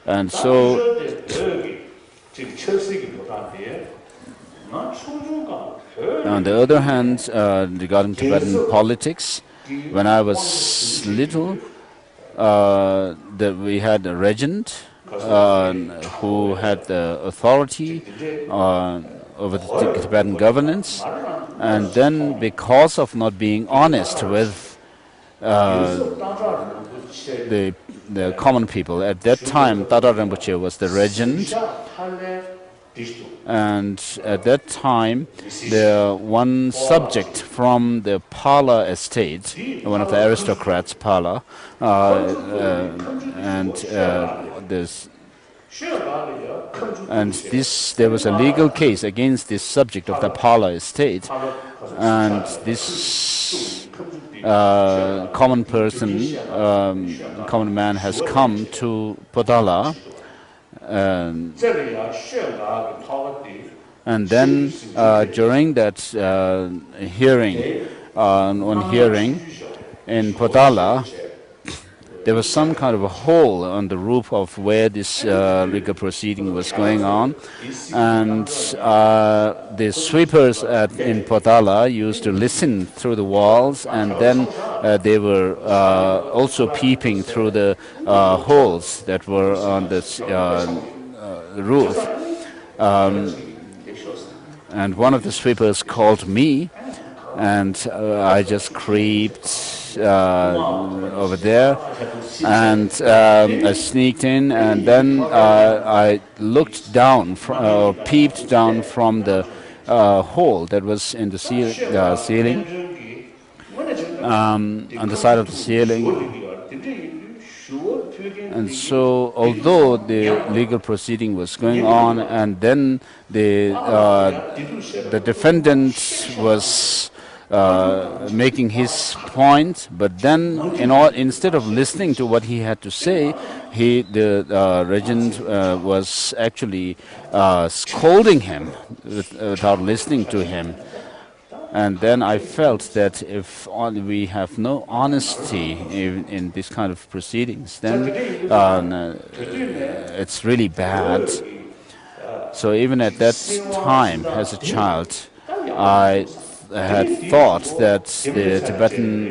And so, on the other hand, regarding Tibetan politics, when I was little, we had a regent who had the authority over the Tibetan governance, and then because of not being honest with the common people, at that time Tata Rinpoche was the regent, and at that time the one subject from the Pala estate, one of the aristocrats, Pala, there was a legal case against this subject of the Pala estate, and this common person, common man, has come to Potala, and then during that hearing, on hearing in Potala, there was some kind of a hole on the roof of where this legal proceeding was going on, and the sweepers in Potala used to listen through the walls, and then they were also peeping through the holes that were on this roof. And one of the sweepers called me, and I just creeped over there, and I sneaked in, and then I looked down, peeped down from the hole that was in the ceiling, on the side of the ceiling. And so, although the legal proceeding was going on, and then the defendant was making his point, but then instead of listening to what he had to say, the regent was actually scolding him without listening to him. And then I felt that if we have no honesty in this kind of proceedings, then it's really bad. So even at that time, as a child, I had thought that the Tibetan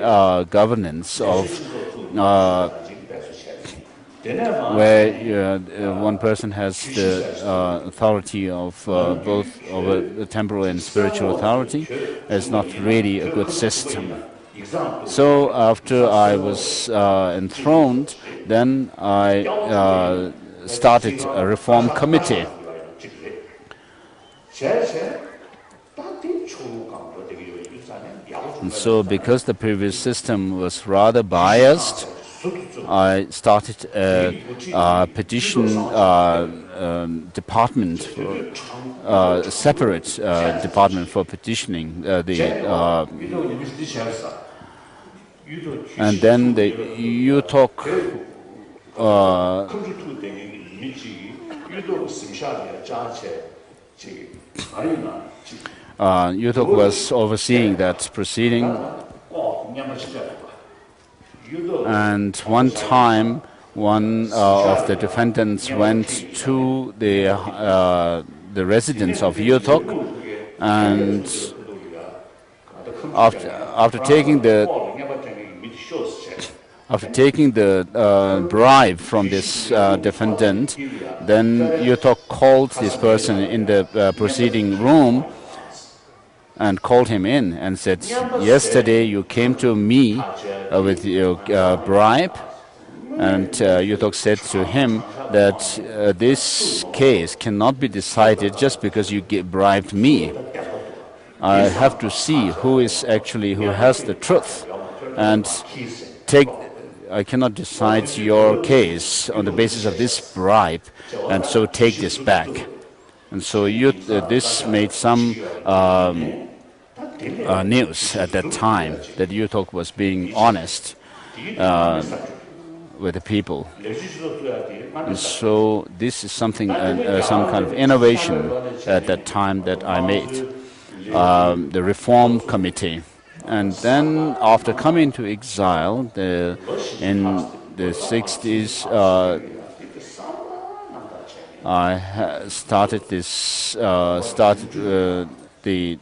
governance of where one person has the authority of both over the temporal and spiritual authority is not really a good system. So after I was enthroned, then I started a reform committee. And so because the previous system was rather biased, I started a petition department, a separate department for petitioning and then the UTOC UTOC was overseeing that proceeding. And one time, one of the defendants went to the residence of UTOC, and after taking the bribe from this defendant, then UTOC called this person in the proceeding room and called him in and said, yesterday you came to me with your bribe, and UTOC said to him that this case cannot be decided just because you bribed me. I have to see who has the truth, and I cannot decide your case on the basis of this bribe, and so take this back. And so this made some news at that time, that UTOC was being honest with the people. And so this is something, some kind of innovation at that time that I made, the reform committee. And then after coming to exile in the 60s, started the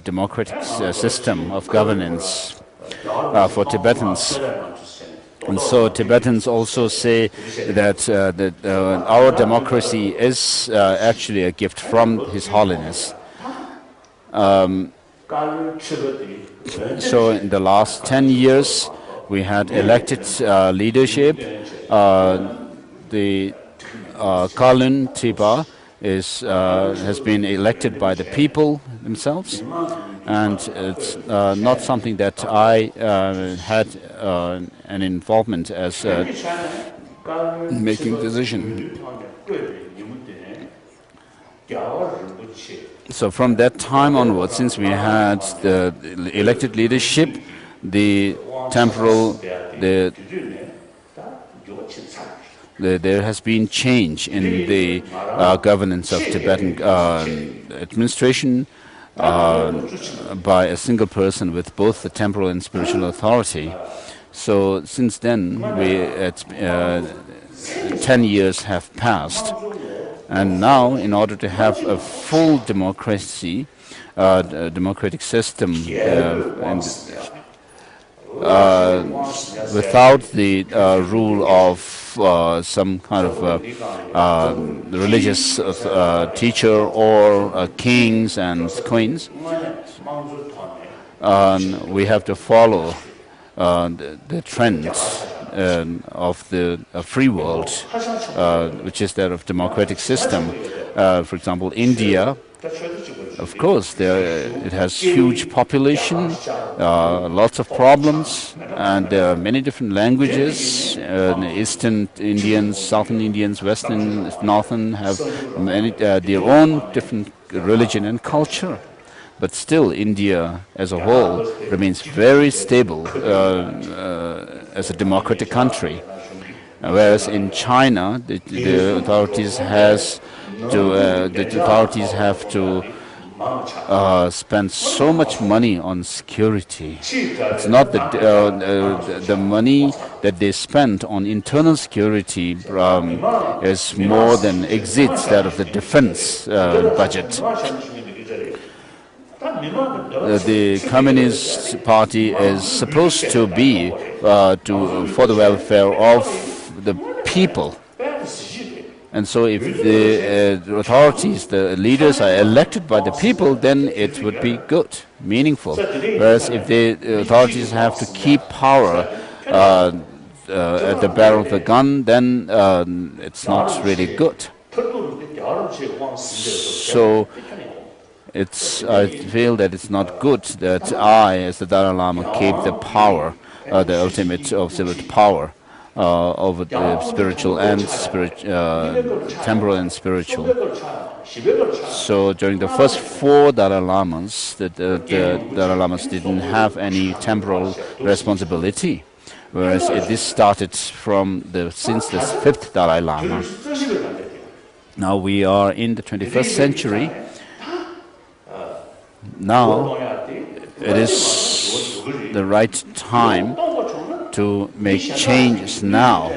democratic system of governance for Tibetans. And so Tibetans also say that, our democracy is actually a gift from His Holiness. So in the last 10 years, we had elected leadership. The Kalun Tipa has been elected by the people themselves, and it's not something that I had an involvement as making decision. So from that time onwards, since we had the elected leadership, the temporal, there has been change in the governance of Tibetan administration by a single person with both the temporal and spiritual authority. So since then, 10 years have passed. And now, in order to have a full democracy, democratic system, without the rule of some kind of religious teacher or kings and queens, we have to follow the trends of the free world, which is that of democratic system. For example, India, of course, it has huge population, lots of problems, and there are many different languages. Eastern Indians, Southern Indians, Western, Northern have many their own different religion and culture. But still, India as a whole remains very stable as a democratic country. Whereas in China, the authorities have to spend so much money on security. It's not that the money that they spend on internal security is more than exceeds that of the defense budget. The Communist Party is supposed to be for the welfare of the people. And so if the authorities, the leaders are elected by the people, then it would be good, meaningful. Whereas if the authorities have to keep power at the barrel of the gun, then it's not really good. So I feel that it's not good that I, as the Dalai Lama, keep the power, the ultimate absolute power over the spiritual and temporal and spiritual. So during the first 4 Dalai Lamas, the Dalai Lamas didn't have any temporal responsibility, whereas this started since the 5th Dalai Lama. Now we are in the 21st century. Now it is the right time to make changes now.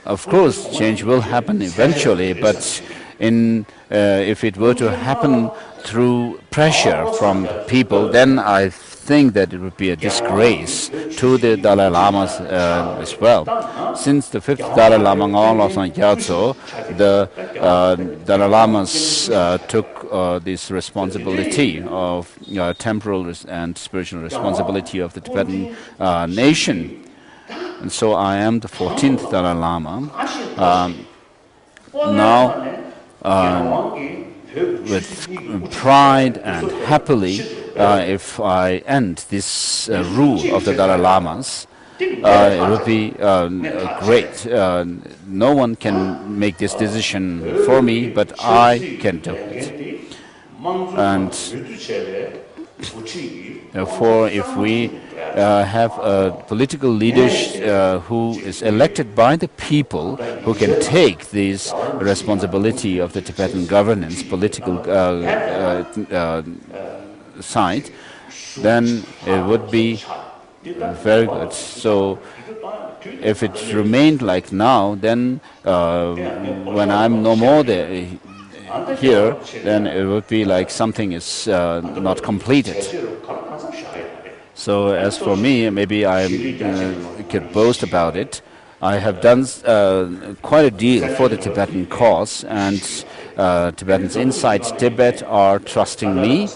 Of course, change will happen eventually, but if it were to happen through pressure from people, then I think that it would be a disgrace to the Dalai Lamas as well. Since the 5th Dalai Lama, Ngawang Gyatso, the Dalai Lamas took this responsibility of temporal and spiritual responsibility of the Tibetan nation. And so I am the 14th Dalai Lama. Now, with pride and happily, if I end this rule of the Dalai Lamas, it would be great. No one can make this decision for me, but I can do it. And therefore, if we have a political leader who is elected by the people, who can take this responsibility of the Tibetan governance, political side, then it would be very good. So if it remained like now, then when I'm no more there, here, then it would be like something is not completed. So as for me, maybe I could boast about it. I have done quite a deal for the Tibetan cause, and Tibetans inside Tibet are trusting me,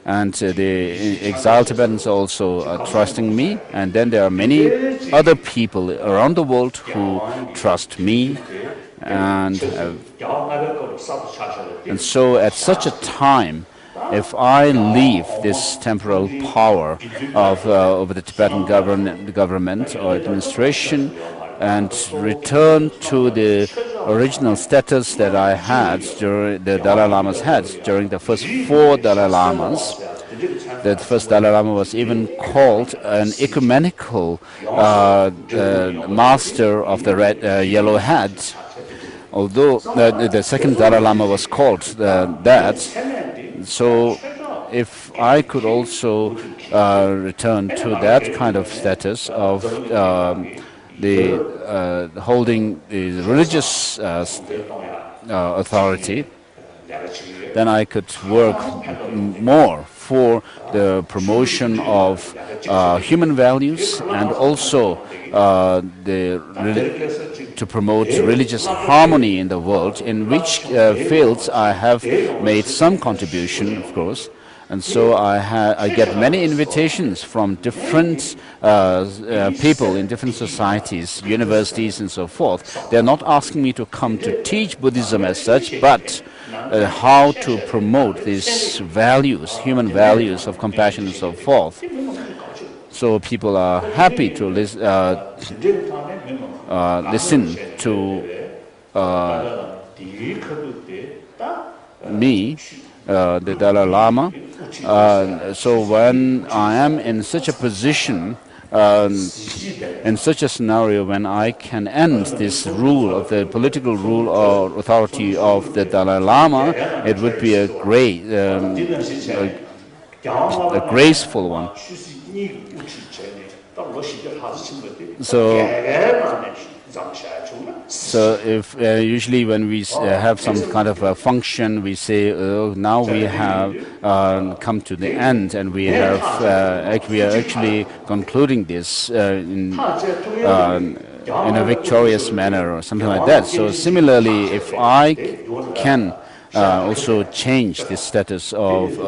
and the exiled Tibetans also are trusting me, and then there are many other people around the world who trust me, and so at such a time, if I leave this temporal power of over the Tibetan government or administration and return to the original status that I had during the Dalai Lamas had during the first 4 Dalai Lamas. The first Dalai Lama was even called an ecumenical master of the yellow hat. Although the second Dalai Lama was called that. So if I could also return to that kind of status of holding the religious authority, then I could work more for the promotion of human values, and also to promote religious harmony in the world, in which fields I have made some contribution, of course. And so I get many invitations from different people in different societies, universities, and so forth. They're not asking me to come to teach Buddhism as such, but how to promote these values, human values of compassion and so forth. So people are happy to listen to me, the Dalai Lama. So when I am in such a position, in such a scenario, when I can end this rule of the political rule or authority of the Dalai Lama, it would be a great, a graceful one. So if usually when we have some kind of a function, we say, oh, now we have come to the end, and we have we are actually concluding this in a victorious manner or something like that. So similarly, if I can also change the status of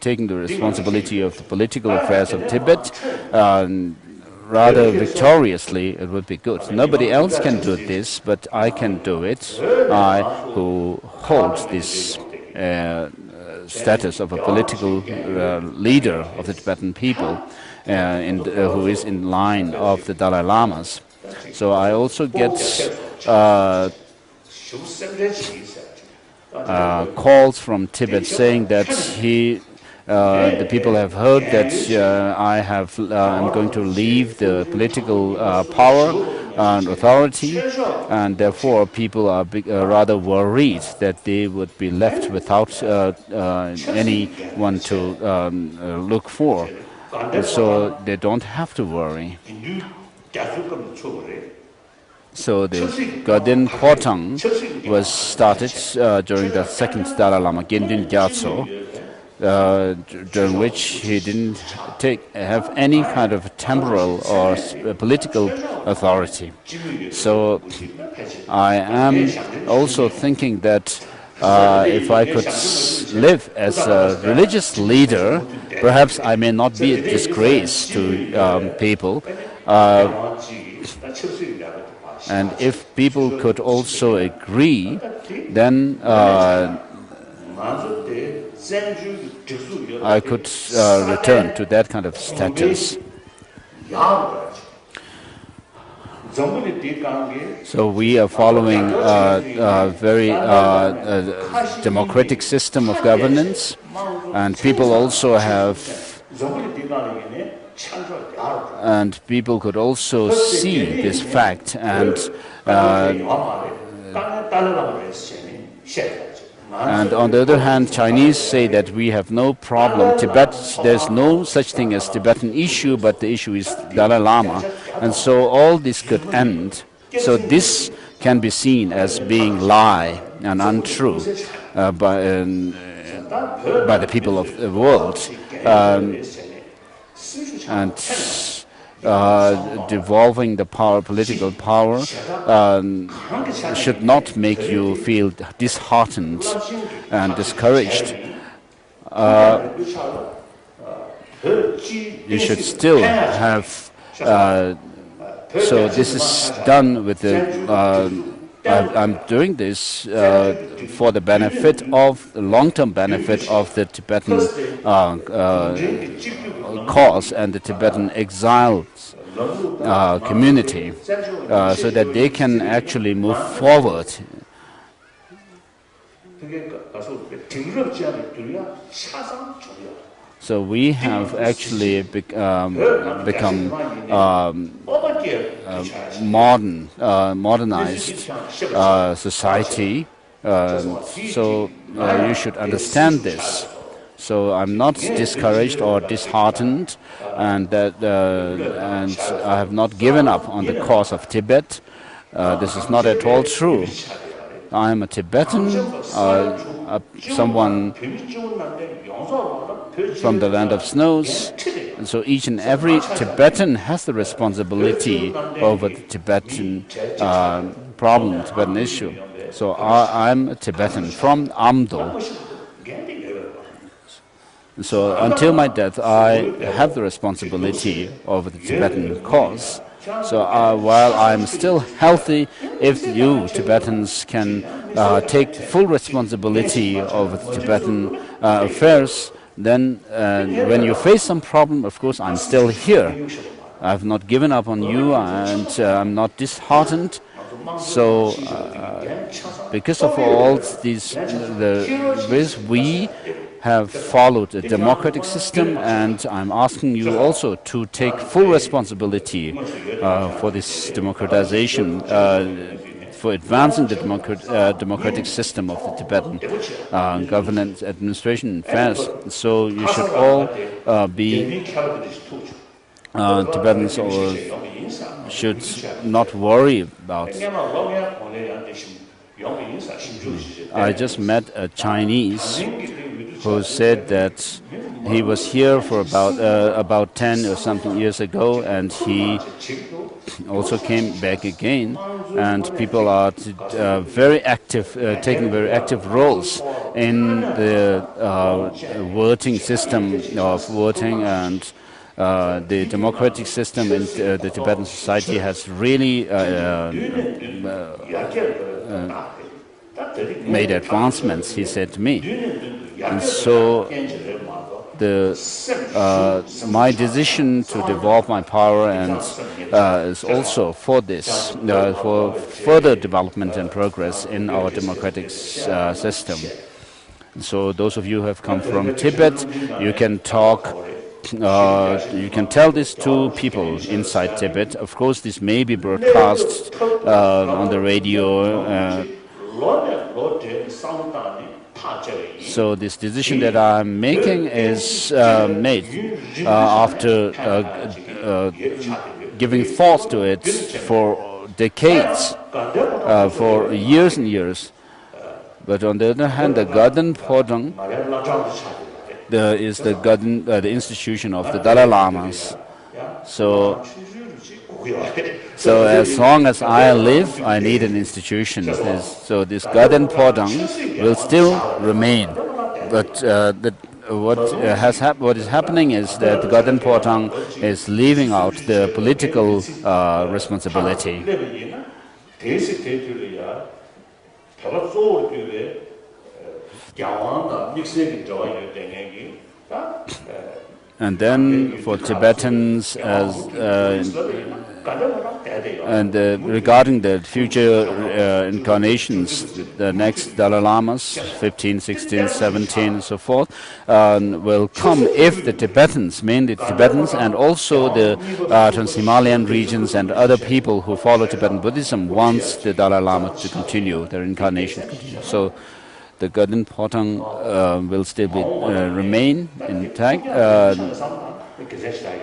taking the responsibility of the political affairs of Tibet rather victoriously, it would be good. Nobody else can do this, but I can do it. I, who hold this status of a political leader of the Tibetan people, who is in line of the Dalai Lamas. So I also get calls from Tibet saying that the people have heard that I'm going to leave the political power and authority, and therefore people are rather worried that they would be left without anyone to look for. So they don't have to worry. So the Garden Potang was started during the second Dalai Lama, Gendun Gyatso, during which he didn't have any kind of temporal or political authority. So I am also thinking that if I could live as a religious leader, perhaps I may not be a disgrace to people. And if people could also agree, then I could return to that kind of status. So we are following a very democratic system of governance, and people also have, and people could also see this fact, and on the other hand, Chinese say that we have no problem. Tibet, there's no such thing as Tibetan issue, but the issue is Dalai Lama. And so all this could end. So this can be seen as being lie and untrue by the people of the world. And devolving the power, political power, should not make you feel disheartened and discouraged. You should still have. So this is done with the. I'm doing this for the benefit of the long-term benefit of the Tibetan cause and the Tibetan exiles community, so that they can actually move forward. So we have actually become modernized society. So you should understand this. So I'm not discouraged or disheartened, and I have not given up on the cause of Tibet. This is not at all true. I am a Tibetan, someone from the land of snows, and so each and every Tibetan has the responsibility over the Tibetan problem, Tibetan issue. So I'm a Tibetan from Amdo. So until my death, I have the responsibility over the Tibetan cause. So while I'm still healthy, if you Tibetans can take full responsibility over the Tibetan affairs, then when you face some problem, of course, I'm still here. I've not given up on you, and I'm not disheartened. So because of all these, the ways we have followed a democratic system, and I'm asking you also to take full responsibility for this democratization, for advancing the democratic system of the Tibetan governance, administration, affairs. So you should all be Tibetans, or should not worry about. I just met a Chinese who said that he was here for about 10 or something years ago, and he also came back again. And people are very active, taking very active roles in the voting system of voting, and the democratic system in the Tibetan society has really made advancements, he said to me. And so my decision to devolve my power and is also for this, for further development and progress in our democratic system. So those of you who have come from Tibet, you can talk, you can tell this to people inside Tibet. Of course, this may be broadcast on the radio. So this decision that I'm making is made after giving thought to it for decades, for years and years. But on the other hand, the Garden Podang is the institution of the Dalai Lamas. So as long as I live, I need an institution. So this Garden Podang will still remain. But what is happening is that the Garden Podang is leaving out the political responsibility. And then for Tibetans, regarding the future incarnations, the next Dalai Lamas, 15, 16, 17, and so forth, will come if the Tibetans, mainly the Tibetans, and also the Trans-Himalayan regions and other people who follow Tibetan Buddhism wants the Dalai Lama to continue, their incarnation to continue. So the Garden Potang will still remain intact.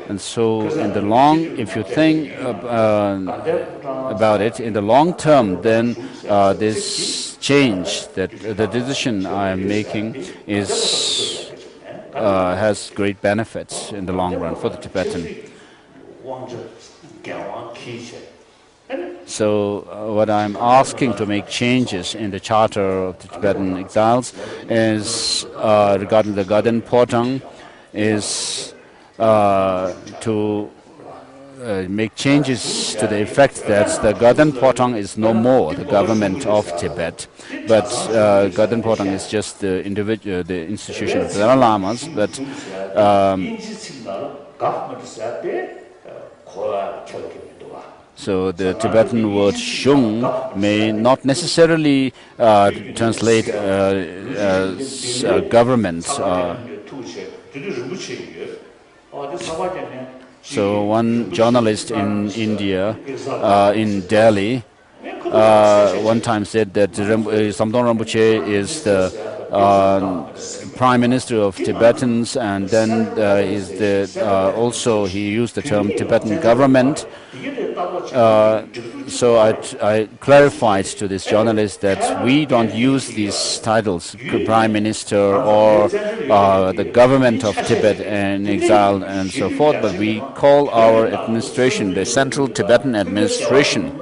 And so in the long, if you think about it, in the long term, then this change, that the decision I am making is has great benefits in the long run for the Tibetan. So what I'm asking to make changes in the charter of the Tibetan exiles is regarding the Gaden Potang is to make changes to the effect that the Gaden Potang is no more the government of Tibet, but Gaden Potang is just the individual, the institution of the Dalai Lamas, but so the Tibetan word shung may not necessarily translate as government. So one journalist in India, in Delhi, one time said that Samdong Rinpoche is the Prime Minister of Tibetans, and then is the also he used the term Tibetan government. So I clarified to this journalist that we don't use these titles, Prime Minister or the government of Tibet in exile and so forth, but we call our administration the Central Tibetan Administration.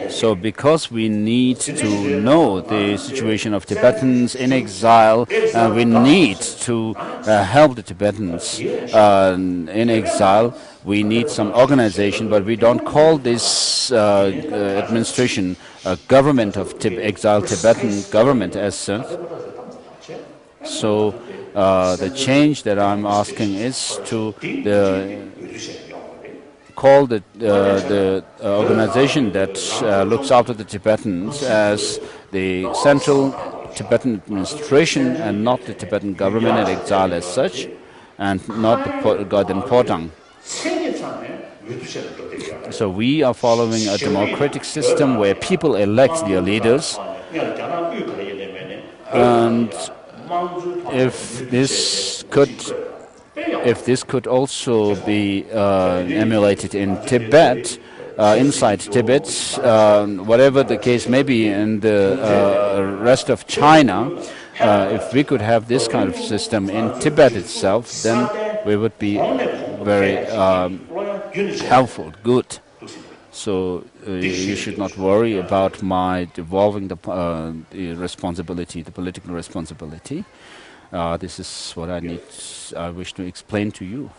So because we need to know the situation of Tibetans in exile, we need to help the Tibetans in exile, we need some organization, but we don't call this administration a government of exiled Tibetan government as such. So the change that I'm asking is to call the organization that looks after the Tibetans as the Central Tibetan Administration and not the Tibetan government in exile as such, and not the Gaden Potang. So we are following a democratic system where people elect their leaders, and if this could also be emulated in Tibet, inside Tibet, whatever the case may be in the rest of China, if we could have this kind of system in Tibet itself, then we would be very helpful, good. So you should not worry about my devolving the responsibility, the political responsibility. This is what I wish to explain to you.